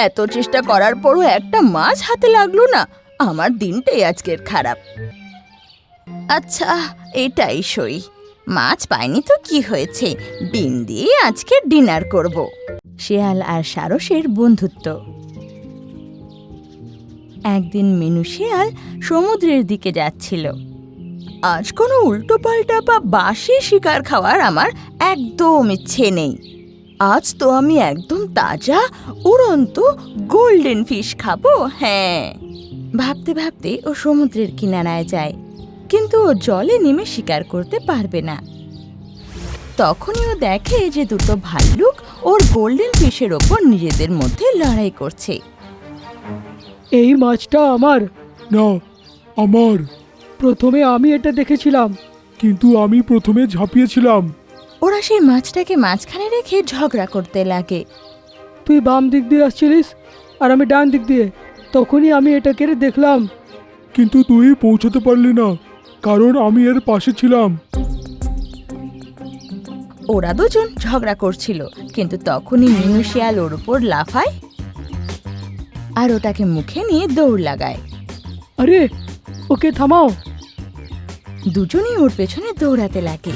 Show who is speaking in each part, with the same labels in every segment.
Speaker 1: এত চেষ্টা করার পরও একটা মাছ হাতে লাগলো না। আমার দিনটাই আজকের খারাপ। আচ্ছা, এটাই সই। মাছ পাইনি তো কি হয়েছে, ডিম দিয়ে আজকে ডিনার করব। শিয়াল আর সারসের বন্ধুত্ব। একদিন মিনু শিয়াল সমুদ্রের দিকে যাচ্ছিল। আজ কোনো উল্টোপাল্টা বা বাসি শিকার খাওয়ার আমার একদম ইচ্ছে নেই। আজ তো আমি একদম তাজা উড়ন্ত গোল্ডেন ফিশ খাবো। হ্যাঁ, ভাবতে ভাবতে ও সমুদ্রের কিনারায় যায়, কিন্তু ও জলে নেমে শিকার করতে পারবে না। তখনই ও দেখে যে দুটো ভাল্লুক ওর গোল্ডেন ফিশের ওপর নিজেদের মধ্যে লড়াই করছে।
Speaker 2: এই মাছটা আমার।
Speaker 3: না, আমার।
Speaker 2: প্রথমে আমি এটা দেখেছিলাম।
Speaker 3: কিন্তু আমি প্রথমে ঝাঁপিয়েছিলাম।
Speaker 1: ওরা সেই মাছটাকে মাঝখানে রেখে ঝগড়া করতে লাগে।
Speaker 2: তুই বাম দিক দিয়ে আসছিলিস আর আমি ডান দিক দিয়ে। তখনই আমি এটাকে দেখলাম।
Speaker 3: কিন্তু তুই পৌঁছাতে পারলি না, কারণ আমি এর পাশে ছিলাম।
Speaker 1: ওরা দুজন ঝগড়া করছিল, কিন্তু তখনই মিনু শিয়াল ওর উপর লাফায় আর ওটাকে মুখে নিয়ে দৌড় লাগায়।
Speaker 2: আরে, ওকে থামাও।
Speaker 1: দুজনেই ওর পেছনে দৌড়াতে লাগে।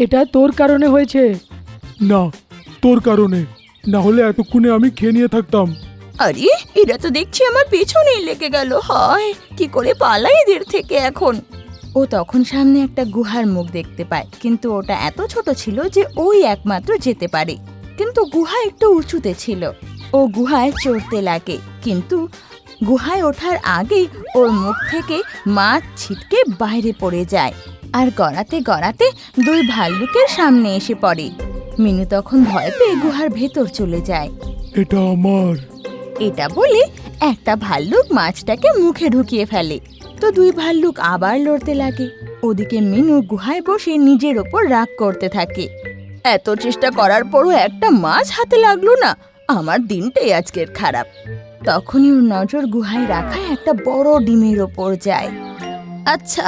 Speaker 2: এটা তোর কারণে হয়েছে।
Speaker 3: না, তোর কারণে। না হলে এতক্ষণে আমি খেয়ে নিয়ে থাকতাম।
Speaker 1: আরে, এরা তো দেখছি আমার পেছনেই লেগে গেল। হয় কি করে পালাই এদের থেকে এখন। ও তখন সামনে একটা গুহার মুখ দেখতে পায়, কিন্তু ওটা এত ছোট ছিল যে ওই একমাত্র যেতে পারে। কিন্তু গুহা একটু উঁচুতে ছিল। ও গুহায় চড়তে লাগে, কিন্তু গুহায় ওঠার আগেই ওর মুখ থেকে মাছ ছিটকে বাইরে পড়ে যায় আর গড়াতে গড়াতে দুই ভাল্লুকের সামনে এসে পড়ে। মিনু তখন ভয় পেয়ে গুহার ভেতর চলে যায়।
Speaker 3: এটা আমার।
Speaker 1: এটা বলে একটা ভাল্লুক মাছটাকে মুখে ঢুকিয়ে ফেলে। তো দুই ভাল্লুক আবার লড়তে লাগে। ওদিকে মিনু গুহায় বসে নিজের ওপর রাগ করতে থাকে। এত চেষ্টা করার পরও একটা মাছ হাতে লাগলো না। আমার দিনটাই আজকের খারাপ। তখনই ওর নজর গুহায় রাখা একটা বড় ডিমের ওপর যায়। আচ্ছা,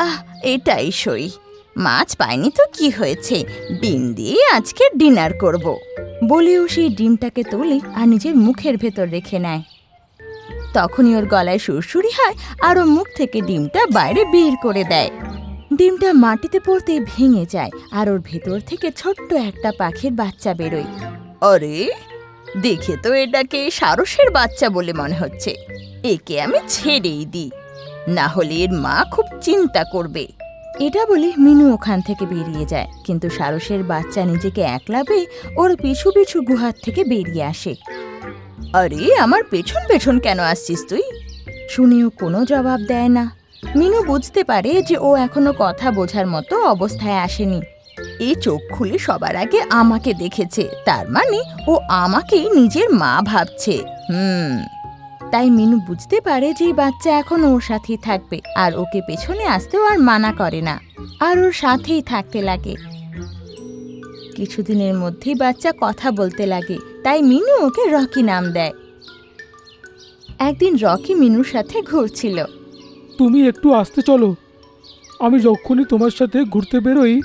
Speaker 1: এটাই সই। মাছ পাইনি তো কি হয়েছে, ডিম দিয়ে আজকে ডিনার করব। বলেও সেই ডিমটাকে তোলে আর নিজের মুখের ভেতর রেখে নেয়। তখনই ওর গলায় সুরসুরি হয় আর ও মুখ থেকে ডিমটা বাইরে বের করে দেয়। ডিমটা মাটিতে পড়তে ভেঙে যায় আর ওর ভেতর থেকে ছোট্ট একটা পাখির বাচ্চা বেরোয়। আরে, দেখে তো এটাকে সারসের বাচ্চা বলে মনে হচ্ছে। একে আমি ছেড়েই দিই, না হলে এর মা খুব চিন্তা করবে। এটা বলে মিনু ওখান থেকে বেরিয়ে যায়, কিন্তু সারসের বাচ্চা নিজেকে একলা পেয়ে ওর পিছু পিছু গুহার থেকে বেরিয়ে আসে। আরে, আমার পেছন পেছন কেন আসছিস তুই? শুনেও কোনো জবাব দেয় না। মিনু বুঝতে পারে যে ও এখনো কথা বোঝার মতো অবস্থায় আসেনি। এই চোখ খুলে সবার আগে আমাকে দেখেছে, তার মানে ও আমাকেই নিজের মা ভাবছে। তাই মিনু বুঝতে পারে যে বাচ্চা এখন ওর সাথেই থাকবে আর ওকে পেছনে আসতেও আর মানা করে না, আর ওর সাথেই থাকতে লাগে। কিছুদিনের মধ্যেই বাচ্চা কথা বলতে লাগে, তাই মিনু ওকে রকি নাম দেয়। একদিন রকি মিনুর সাথে ঘুরছিল।
Speaker 2: তুমি একটু আসতে চলো। আমি যখনই তোমার সাথে ঘুরতে বেরোই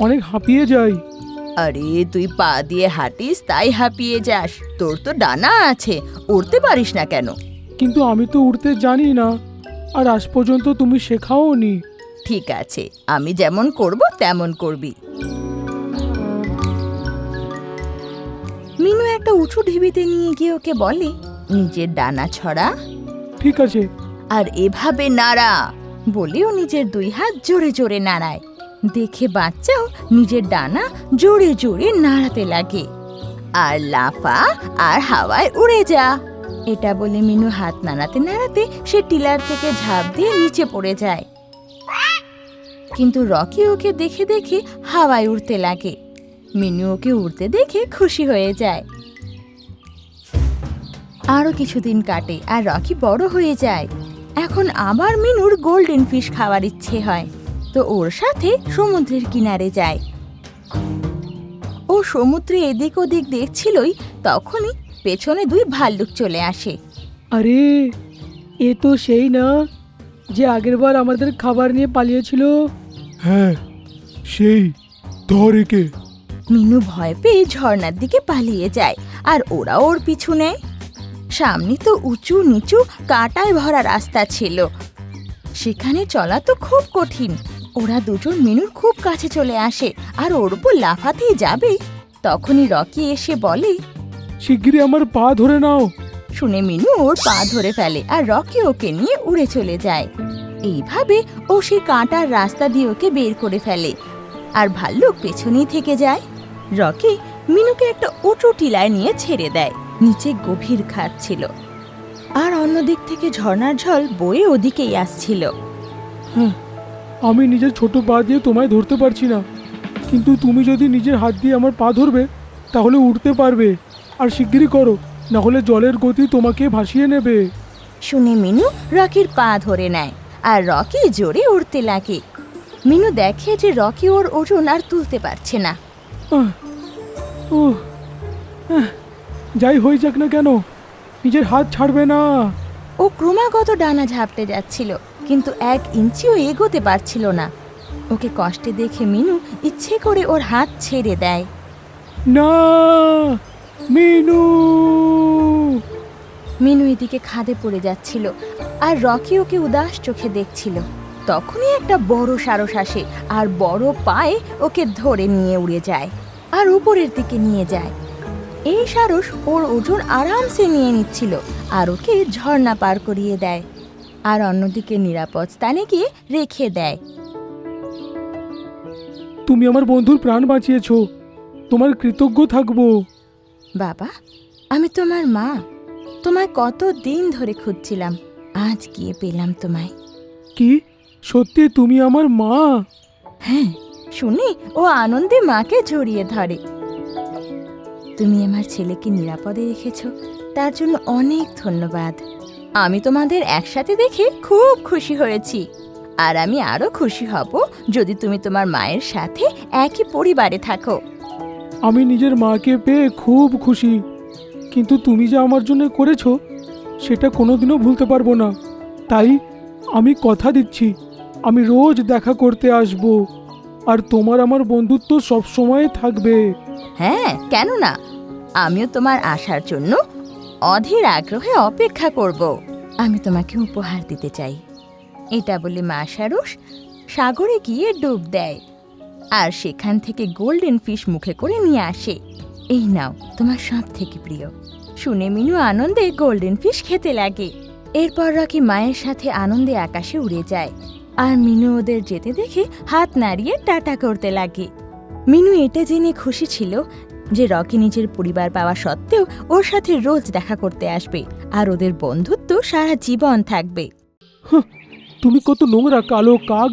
Speaker 2: অনেক হাঁপিয়ে যাই।
Speaker 1: আরে, তুই পা দিয়ে হাঁটিস তাই হাঁপিয়ে যাস। তোর তো ডানা আছে, উড়তে পারিস না কেন?
Speaker 2: কিন্তু আমি তো উড়তে জানি না, আর আজ পর্যন্ত তুমি শেখাওনি।
Speaker 1: ঠিক আছে, আমি যেমন করব তেমন করবি। মিনু একটা উঁচু ঢিবিতে নিয়ে গিয়ে ওকে বলে, নিজের ডানা ছড়া
Speaker 2: ঠিক আছে।
Speaker 1: আর এভাবে নাড়া। বলেও নিজের দুই হাত জোরে জোরে নাড়ায়। দেখে বাচ্চাও নিজের ডানা জোরে জোরে নাড়াতে লাগে। আর লাফা আর হাওয়ায় উড়ে যা। এটা বলে মিনু হাত নাড়াতে নাড়াতে সে টিলার থেকে ঝাঁপ দিয়ে নিচে পড়ে যায়। কিন্তু রকি ওকে দেখে দেখে হাওয়ায় উড়তে লাগে। মিনু ওকে উড়তে দেখে খুশি হয়ে যায়। আরো কিছুদিন কাটে আর রকি বড় হয়ে যায়। এখন আবার মিনুর গোল্ডেন ফিশ খাওয়ার ইচ্ছে হয়, তো ওর সাথে সমুদ্রের কিনারে যায়। ও সমুদ্রে এদিক ওদিক দেখছিলই, তখনই পেছনে দুই ভাল্লুক চলে আসে।
Speaker 2: আরে, এ তো সেই না যে আগেরবার আমাদের খাবার নিয়ে পালিয়েছিল।
Speaker 3: হ্যাঁ, সেই। ধর একে।
Speaker 1: মিনু ভয় পেয়ে ঝর্ণার দিকে পালিয়ে যায় আর ওরা ওর পিছু নেয়। সামনে তো উঁচু নিচু কাঁটায় ভরা রাস্তা ছিল, সেখানে চলা তো খুব কঠিন। ওরা দুজন মিনুর খুব কাছে চলে আসে আর ওর উপর লাফাতেই যাবে, তখনই রকি এসে বলে।
Speaker 2: শিগগিরই আমার পা ধরে নাও।
Speaker 1: শুনে মিনু ওর পা ধরে ফেলে আর রকি ওকে নিয়ে উড়ে চলে যায়। এইভাবে ও সেই কাঁটার রাস্তা দিয়ে ওকে বের করে ফেলে আর ভাল্লুক পেছনেই থেকে যায়। রকি মিনুকে একটা উঁচু টিলায় নিয়ে ছেড়ে দেয়। নিচে গভীর খাদ ছিল আর অন্যদিক থেকে ঝর্ণার জল বয়ে ওদিকেই আসছিল।
Speaker 2: হ্যাঁ, আমি নিজের ছোট পা দিয়ে তোমায় ধরতে পারছি না, কিন্তু তুমি যদি নিজের হাত দিয়ে আমার পা ধরবে তাহলে উঠতে পারবে। আর শিগগিরই করো, না হলে জলের গতি তোমাকে ভাসিয়ে নেবে।
Speaker 1: শুনে মিনু রকির পা ধরে নেয় আর রকি জোরে উঠতে লাগে। মিনু দেখে যে রকি ওর ওজন আর তুলতে পারছে না।
Speaker 2: আহ, উহ, আহ, যাই হয়ে যাক না কেন, নিজের হাত ছাড়বে না।
Speaker 1: ও ক্রমাগত ডানা ঝাপটে যাচ্ছিল, কিন্তু 1 ইঞ্চিও এগোতে পারছিল না। ওকে কষ্টে দেখে মিনু ইচ্ছে করে ওর হাত ছেড়ে দেয়।
Speaker 2: না, মিনু।
Speaker 1: মিনু এদিকে খাদে পড়ে যাচ্ছিল আর রকি ওকে উদাস চোখে দেখছিল। তখনই একটা বড় সারস আসে আর বড় পায়ে ওকে ধরে নিয়ে উড়ে যায় আর উপরের দিকে নিয়ে যায়। এই সারস ওর ওজন আরামসে নিয়ে নিচ্ছিল আর ওকে ঝর্ণা পার করিয়ে দেয় আর অন্যদিকে নিরাপদ স্থানে গিয়ে রেখে দেয়।
Speaker 2: তুমি আমার বন্ধুর প্রাণ বাঁচিয়েছো, তোমার কৃতজ্ঞ থাকবো।
Speaker 1: বাবা, আমি তোমার মা। তোমায় কত দিন ধরে খুঁজছিলাম, আজ গিয়ে পেলাম তোমায়।
Speaker 2: কি সত্যি তুমি আমার মা?
Speaker 1: হ্যাঁ, শুনি ও আনন্দে মাকে জড়িয়ে ধরে। তুমি আমার ছেলেকে নিরাপদে রেখেছ, তার জন্য অনেক ধন্যবাদ। আমি তোমাদের একসাথে দেখে খুব খুশি হয়েছি আর আমি আরো খুশি হব যদি তুমি তোমার মায়ের সাথে একই পরিবারে থাকো।
Speaker 2: আমি নিজের মাকে পেয়ে খুব খুশি, কিন্তু তুমি যা আমার জন্য করেছো সেটা কোনোদিনও ভুলতে পারবো না। তাই আমি কথা দিচ্ছি, আমি রোজ দেখা করতে আসব আর তোমার আমার বন্ধুত্ব সব সময় থাকবে।
Speaker 1: হ্যাঁ, কেন না? আমিও তোমার আসার জন্য অধীর আগ্রহে অপেক্ষা করব। আমি তোমাকে উপহার দিতে চাই। এটা বলে মা সারস সাগরে গিয়ে ডুব দেয় আর সেখান থেকে গোল্ডেন ফিশ মুখে করে নিয়ে আসে। এই নাও তোমার সব থেকে প্রিয়। শুনে মিনু আনন্দে গোল্ডেন ফিশ খেতে লাগে। এরপর রকি মায়ের সাথে আনন্দে আকাশে উড়ে যায় আর মিনু ওদের যেতে দেখে হাত নাড়িয়ে টাটা করতে লাগে। মিনু এটা জেনে খুশি ছিল যে রকি নিজের পরিবার পাওয়া সত্ত্বেও ওর সাথে রোজ দেখা করতে আসবে আর ওদের বন্ধুত্ব সারা জীবন থাকবে।
Speaker 2: তুমি কত নোংরা কালো কাক,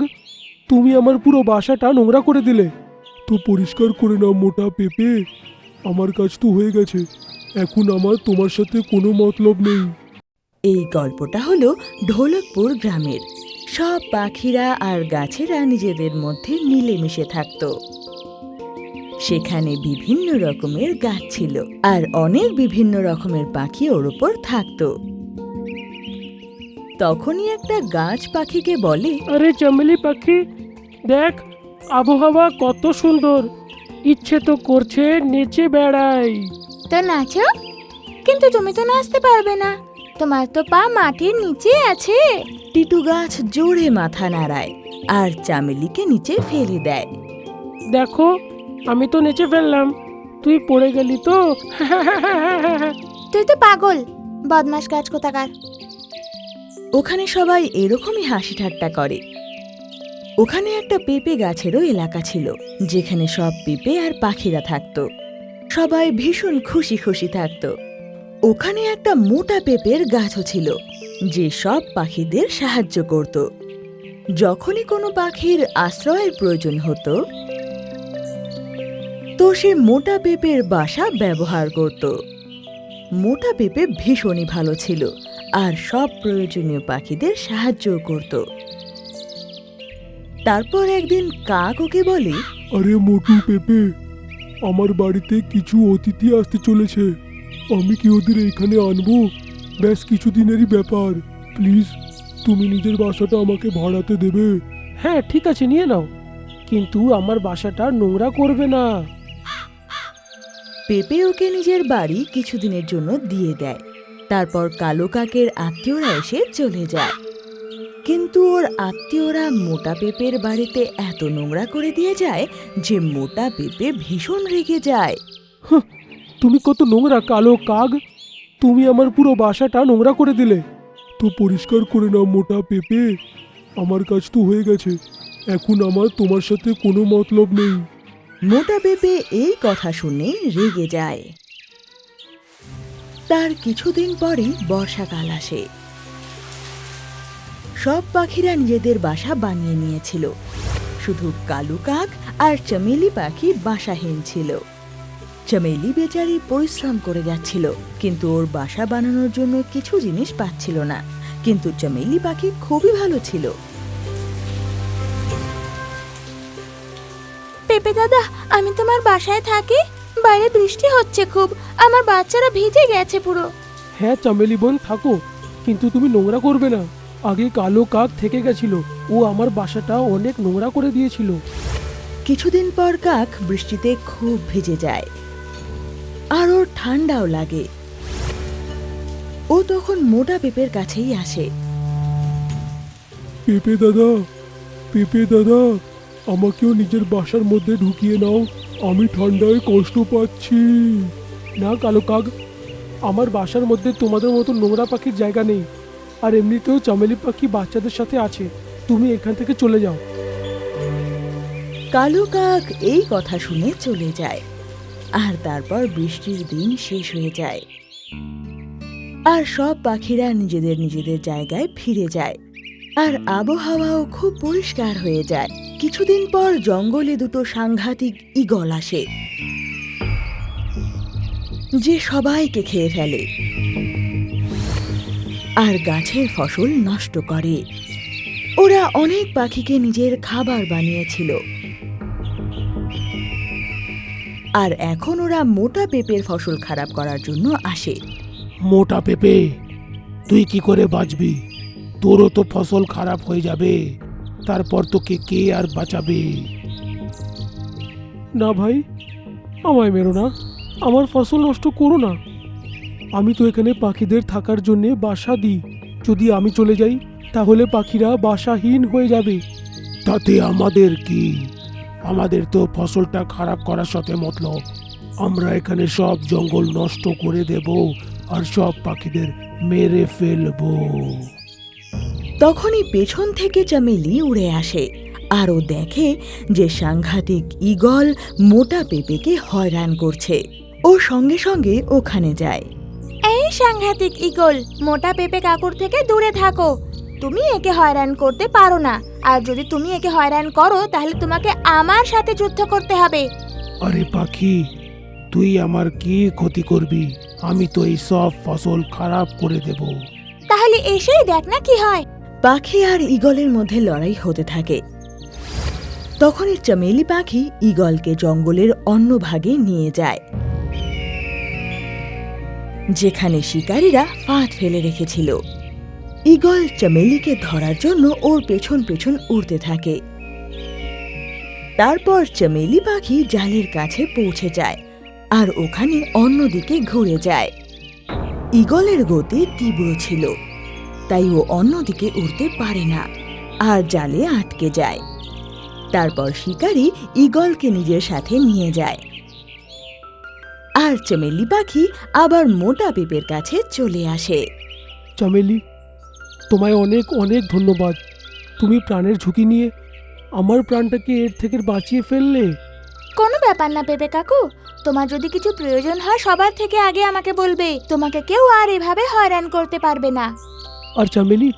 Speaker 2: তুমি আমার পুরো বাসাটা নোংরা করে দিলে।
Speaker 3: তো পরিষ্কার করে নাও মোটা পেঁপে, আমার কাজ তো হয়ে গেছে, এখন আমার তোমার সাথে কোনো মতলব নেই।
Speaker 1: এই গল্পটা হলো ঢোলকপুর গ্রামের। সব পাখিরা আর গাছেরা নিজেদের মধ্যে মিলেমিশে থাকত। সেখানে বিভিন্ন রকমের গাছ ছিল আর অনেক বিভিন্ন রকমের পাখি ওর উপর থাকত। তখনই একটা গাছ পাখিকে বলে,
Speaker 2: আরে চামেলি পাখি, দেখ আবহাওয়া কত সুন্দর, ইচ্ছে তো করছে নেচে বেড়াই।
Speaker 1: তো নাচো, কিন্তু তুমি তো নাচতে পারবে না, তোমার তো পা মাটির নিচে আছে। টিটু গাছ জোরে মাথা নাড়ায় আর চামেলিকে নিচে ফেলে দেয়।
Speaker 2: দেখো আমি তো নেচে ফেললাম, তুই পড়ে গেলি তো।
Speaker 1: তুই তো পাগল, বদমাশ গাছ কোথাকার। ওখানে সবাই এরকমই হাসি ঠাট্টা করে। ওখানে একটা পেঁপে গাছেরও এলাকা ছিল, যেখানে সব পেঁপে আর পাখিরা থাকতো। সবাই ভীষণ খুশি খুশি থাকতো। ওখানে একটা মোটা পেঁপের গাছও ছিল, যে সব পাখিদের সাহায্য করত। যখনই কোনো পাখির আশ্রয়ের প্রয়োজন হতো, তো সে মোটা পেঁপের বাসা ব্যবহার করত। মোটা পেঁপে ভীষণই ভালো ছিল আর সব প্রয়োজনীয় পাখিদের সাহায্য করত। তারপর একদিন কাক ওকে বলে,
Speaker 3: আরে মোটু পেঁপে, আমার বাড়িতে কিছু অতিথি আসতে চলেছে, আমি কি ওদের এখানে আনবো? ব্যাস কিছুদিনেরই ব্যাপার, প্লিজ তুমি নিজের বাসাটা আমাকে ভাড়াতে দেবে?
Speaker 2: হ্যাঁ ঠিক আছে, নিয়ে নাও, কিন্তু আমার বাসাটা নোংরা করবে না।
Speaker 1: পেঁপে ওকে নিজের বাড়ি কিছুদিনের জন্য দিয়ে দেয়। তারপর কালো কাকের আত্মীয়রা এসে চলে যায়। কিন্তু ওর আত্মীয়রা মোটা পেঁপের বাড়িতে এত নোংরা করে দিয়ে যায় যে মোটা পেঁপে ভীষণ রেগে যায়।
Speaker 2: তুমি কত নোংরা কালো কাক! তুমি আমার পুরো বাসাটা নোংরা করে দিলে।
Speaker 3: তো পরিষ্কার করে নাও মোটা পেঁপে। আমার কাজ তো হয়ে গেছে, এখন আমার তোমার সাথে কোনো মতলব নেই।
Speaker 1: মোটা পেঁপে এই কথা শুনে রেগে যায়। তার কিছুদিন পরেই বর্ষাকাল আসে। সব পাখিরা নিজেদের বাসা বানিয়ে নিয়েছিল, শুধু কালু কাক আর চামেলি পাখি বাসাহীন ছিল। চামেলি বেচারি পরিশ্রম করে যাচ্ছিল, কিন্তু ওর বাসা বানানোর জন্য কিছু জিনিস পাচ্ছিল না। কিন্তু চামেলি পাখি খুবই ভালো ছিল। পেঁপে দাদা, আমি তোমার বাসায় থাকি। বাইরে বৃষ্টি হচ্ছে খুব, আমার বাচ্চারা ভিজে গেছে পুরো।
Speaker 2: হ্যাঁ চামেলি বোন, থাকো, কিন্তু তুমি নোংরা করবে না। আগে কালো কাক থেকে গেছিল, ও আমার বাসাটা অনেক নোংরা করে দিয়েছিল।
Speaker 1: কিছুদিন পর কাক বৃষ্টিতে খুব ভিজে যায়, আর ওর ঠান্ডাও লাগে। ও তখন মোটা পেঁপের কাছেই আসে।
Speaker 3: পেঁপে দাদা, পেঁপে দাদা, আমাকেও নিজের বাসার মধ্যে ঢুকিয়ে নাও, আমি ঠান্ডায় কষ্ট পাচ্ছি।
Speaker 2: না কালো কাক, আমার বাসার মধ্যে তোমাদের মতো নোংরা পাখির জায়গা নেই। আর এমনিতেও চামেলি পাখি বাচ্চাদের সাথে আছে, তুমি এখান থেকে চলে যাও।
Speaker 1: কালো কাক এই কথা শুনে চলে যায়, আর তারপর বৃষ্টির দিন শেষ হয়ে যায়, আর সব পাখিরা নিজেদের নিজেদের জায়গায় ফিরে যায়, আর আবহাওয়াও খুব পরিষ্কার হয়ে যায়। কিছুদিন পর জঙ্গলে দুটো সাংঘাতিক ঈগল আসে, যে সবাইকে খেয়ে ফেলে আর গাছের ফসল নষ্ট করে। ওরা অনেক পাখিকে নিজের খাবার বানিয়েছিল, আর এখন ওরা মোটা পেঁপের ফসল খারাপ করার জন্য আসে।
Speaker 3: মোটা পেঁপে, তুই কি করে বাঁচবি? তোরও তো ফসল খারাপ হয়ে যাবে, তারপর তোকে কে আর বাঁচাবে?
Speaker 2: না ভাই, আমায় মেরো না, আমার ফসল নষ্ট করো না। আমি তো এখানে পাখিদের থাকার জন্যে বাসা দিই। যদি আমি চলে যাই তাহলে পাখিরা বাসাহীন হয়ে যাবে।
Speaker 3: তাতে আমাদের কি? আমাদের তো ফসলটা খারাপ করার সাথে মতলব। আমরা এখানে সব জঙ্গল নষ্ট করে দেব আর সব পাখিদের মেরে ফেলবো।
Speaker 1: তখনই পেছন থেকে চামেলি উড়ে আসে, আর ও দেখে যে সাংঘাতিক ঈগল মোটা পেঁপেকে হয়রান করছে। ও সঙ্গে সঙ্গে ওখানে যায়। এই সাংঘাতিক ঈগল, মোটা পেঁপে কাকুর থেকে দূরে থাকো। তুমি একে হয়রান করতে পারো না, আর যদি তুমি একে হয়রান করো তাহলে তোমাকে আমার সাথে যুদ্ধ করতে হবে।
Speaker 3: আরে পাখি, তুই আমার কি ক্ষতি করবি? আমি তো এই সব ফসল খারাপ করে দেব।
Speaker 1: তাহলে এসেই দেখ না কি হয়। পাখি আর ঈগলের মধ্যে লড়াই হতে থাকে। তখনই চামেলি পাখি ঈগলকে জঙ্গলের অন্য ভাগে নিয়ে যায়, যেখানে শিকারীরা ফাঁদ ফেলে রেখেছিল। ঈগল চামেলিকে ধরার জন্য ওর পেছন পেছন উড়তে থাকে। তারপর চামেলি পাখি জালের কাছে পৌঁছে যায়, আর ওখানে অন্যদিকে ঘুরে যায়। ঈগলের গতি তীব্র ছিল, তাই ও অন্যদিকে উড়তে পারে না, আর জালে আটকে যায়। তারপর শিকারী ঈগলকে নিজের সাথে নিয়ে যায়, আর চামেলি পাখি আবার মোটা পেঁপের কাছে চলে আসে।
Speaker 2: চামেলি, তোমায় অনেক অনেক ধন্যবাদ। তুমি প্রাণের ঝুঁকি নিয়ে আমার প্রাণটাকে এর থেকে বাঁচিয়ে ফেললে।
Speaker 1: কোনো ব্যাপার না পেঁপে কাকু, তোমার যদি কিছু প্রয়োজন হয় সবার থেকে আগে আমাকে বলবে। তোমাকে কেউ আর এভাবে হয়রান করতে পারবে না।
Speaker 2: আর চামেলি,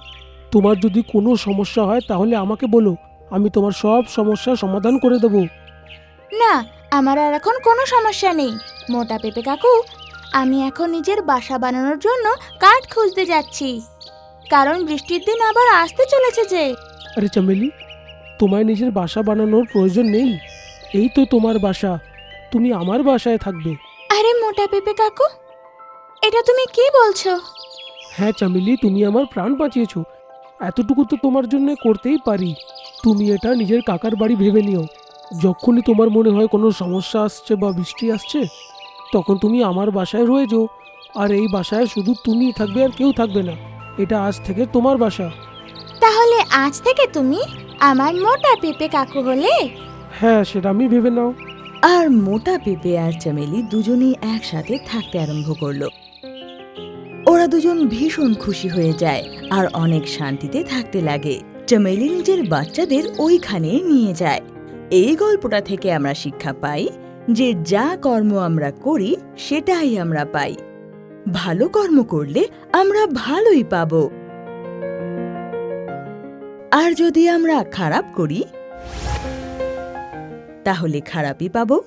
Speaker 2: তোমার যদি কোনো সমস্যা হয় তাহলে আমাকে বলো, আমি তোমার সব সমস্যার সমাধান করে দেব।
Speaker 1: না, আমার আর এখন কোনো সমস্যা নেই মোটা পেঁপে কাকু। আমি এখন নিজের বাসা বানানোর জন্য কাঠ খুঁজতে যাচ্ছি, কারণ বৃষ্টির দিন আবার আসতে চলেছে যে।
Speaker 2: আরে চামেলি, তোমায় নিজের বাসা বানানোর প্রয়োজন নেই। এই তো তোমার বাসা, তুমি আমার বাসায় থাকবে।
Speaker 1: আরে মোটা পেঁপে কাকু, এটা তুমি কি বলছো?
Speaker 2: হ্যাঁ চামেলি, তুমি আমার প্রাণ বাঁচিয়েছো, এতটুকু তো তোমার জন্য করতেই পারি। তুমি এটা নিজের কাকার বাড়ি ভেবে নিও। যখনই তোমার মনে হয় কোনো সমস্যা আসছে বা বৃষ্টি আসছে, তখন তুমি আমার বাসায় রয়ে যাও, আর এই বাসায় শুধু তুমিই থাকবে আর কেউ থাকবে না। এটা আজ থেকে তোমার বাসা।
Speaker 1: তাহলে আজ থেকে তুমি আমার মোটা পেঁপে কাকু হলে?
Speaker 2: হ্যাঁ, সেটা আমি ভেবে নাও।
Speaker 1: আর মোটা পেঁপে আর চামেলি দুজনেই একসাথে থাকতে আরম্ভ করলো। ওরা দুজন ভীষণ খুশি হয়ে যায় আর অনেক শান্তিতে থাকতে লাগে। চামেলি নিজের বাচ্চাদের ওইখানে নিয়ে যায়। এই গল্পটা থেকে আমরা শিক্ষা পাই যে যা কর্ম আমরা করি সেটাই আমরা পাই। ভালো কর্ম করলে আমরা ভালোই পাবো, আর যদি আমরা খারাপ করি তাহলে খারাপই পাবো।